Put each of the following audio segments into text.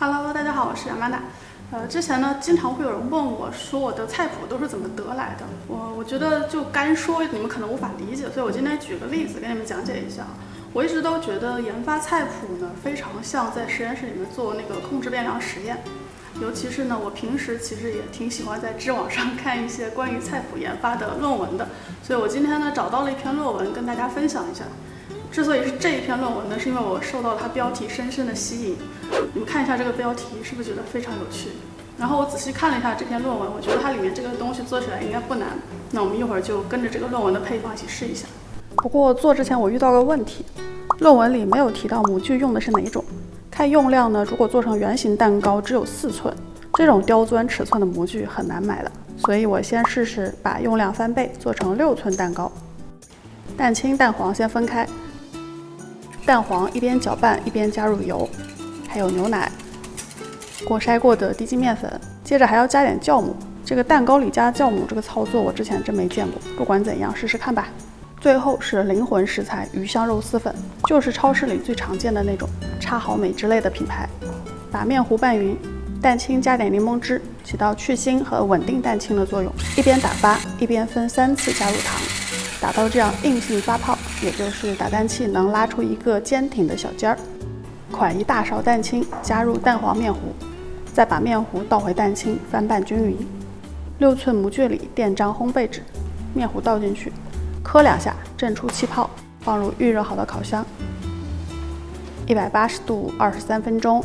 Hello， 大家好，我是亚麻达。之前呢，经常会有人问我说我的菜谱都是怎么得来的。我觉得就干说你们可能无法理解，所以我今天举个例子给你们讲解一下。我一直都觉得研发菜谱呢，非常像在实验室里面做那个控制变量实验。尤其是呢，我平时其实也挺喜欢在知网上看一些关于菜谱研发的论文的，所以我今天呢找到了一篇论文跟大家分享一下。之所以是这一篇论文呢，是因为我受到了它标题深深的吸引。你们看一下这个标题，是不是觉得非常有趣？然后我仔细看了一下这篇论文，我觉得它里面这个东西做起来应该不难。那我们一会儿就跟着这个论文的配方一起试一下。不过做之前我遇到个问题，论文里没有提到模具用的是哪种。看用量呢，如果做成圆形蛋糕只有4寸，这种刁钻尺寸的模具很难买的，所以我先试试把用量翻倍，做成6寸蛋糕。蛋清、蛋黄先分开，蛋黄一边搅拌一边加入油，还有牛奶，过筛过的低筋面粉，接着还要加点酵母。这个蛋糕里加酵母这个操作我之前真没见过，不管怎样试试看吧。最后是灵魂食材鱼香肉丝粉，就是超市里最常见的那种，差好美之类的品牌。把面糊拌匀，蛋清加点柠檬汁，起到去腥和稳定蛋清的作用。一边打发一边分3次加入糖，打到这样硬性发泡，也就是打蛋器能拉出一个坚挺的小尖儿。蒯1大勺蛋清，加入蛋黄面糊，再把面糊倒回蛋清，翻拌均匀。6寸模具里垫张烘焙纸，面糊倒进去，磕2下，震出气泡，放入预热好的烤箱，180度23分钟。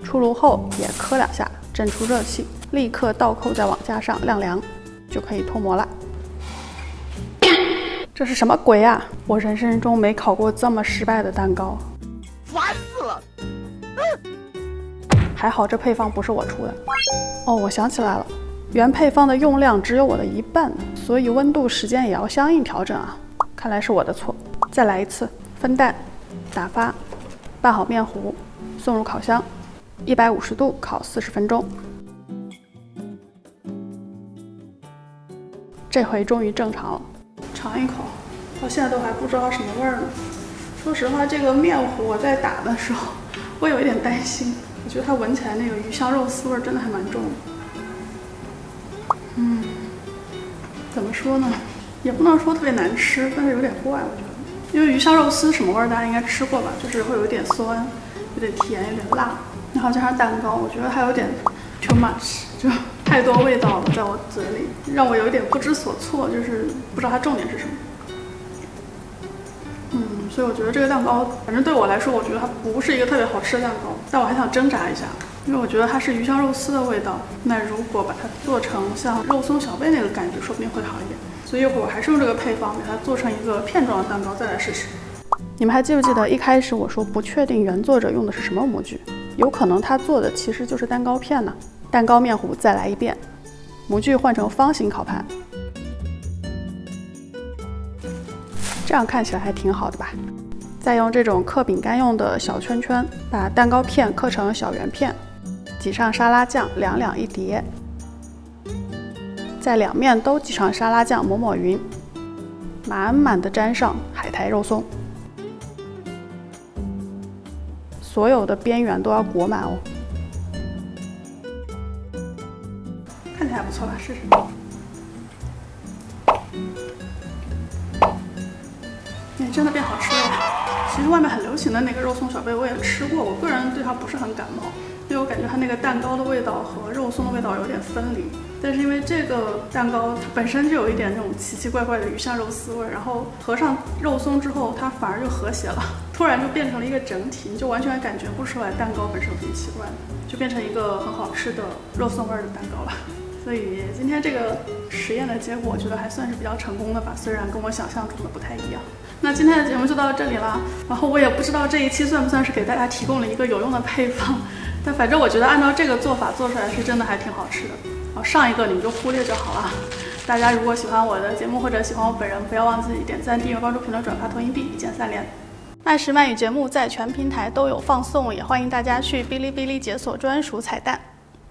出炉后也磕2下，震出热气，立刻倒扣在网架上晾凉，就可以脱模了。这是什么鬼啊！我人生中没烤过这么失败的蛋糕，烦死了！还好这配方不是我出的。哦，我想起来了，原配方的用量只有我的1半，所以温度时间也要相应调整啊。看来是我的错。再来一次，分蛋，打发，拌好面糊，送入烤箱，150度烤40分钟。这回终于正常了，尝一口，到现在都还不知道什么味儿呢。说实话，这个面糊我在打的时候，我有一点担心，我觉得它闻起来那个鱼香肉丝味真的还蛮重的。怎么说呢？也不能说特别难吃，但是有点怪，我觉得。因为鱼香肉丝什么味儿大家应该吃过吧？就是会有一点酸，有点甜，有点辣，然后加上蛋糕，我觉得它有点 too much， 就太多味道了，在我嘴里，让我有一点不知所措，就是不知道它重点是什么。所以我觉得这个蛋糕，反正对我来说，我觉得它不是一个特别好吃的蛋糕，但我还想挣扎一下，因为我觉得它是鱼香肉丝的味道。那如果把它做成像肉松小贝那个感觉，说不定会好一点。所以一会儿我还是用这个配方，给它做成一个片状的蛋糕，再来试试。你们还记不记得一开始我说不确定原作者用的是什么模具？有可能他做的其实就是蛋糕片呢。蛋糕面糊再来一遍，模具换成方形烤盘。这样看起来还挺好的吧？再用这种刻饼干用的小圈圈，把蛋糕片刻成小圆片，挤上沙拉酱，2两一碟，在2面都挤上沙拉酱，抹匀，满满的沾上海苔肉松，所有的边缘都要裹满哦。看起来还不错吧？试试。真的变好吃了。其实外面很流行的那个肉松小贝我也吃过，我个人对它不是很感冒，因为我感觉它那个蛋糕的味道和肉松的味道有点分离。但是因为这个蛋糕它本身就有一点那种奇奇怪怪的鱼香肉丝味，然后合上肉松之后，它反而就和谐了，突然就变成了一个整体，你就完全感觉不出来蛋糕本身有什么奇怪的，就变成一个很好吃的肉松味的蛋糕了。所以今天这个实验的结果，我觉得还算是比较成功的吧，虽然跟我想象中的不太一样。那今天的节目就到这里啦，然后我也不知道这一期算不算是给大家提供了一个有用的配方，但反正我觉得按照这个做法做出来是真的还挺好吃的。上一个你们就忽略就好了。大家如果喜欢我的节目或者喜欢我本人，不要忘记点赞、订阅、关注、评论、转发、投硬币，一键3连。麦食慢语节目在全平台都有放送，也欢迎大家去哔哩哔哩解锁专属彩蛋。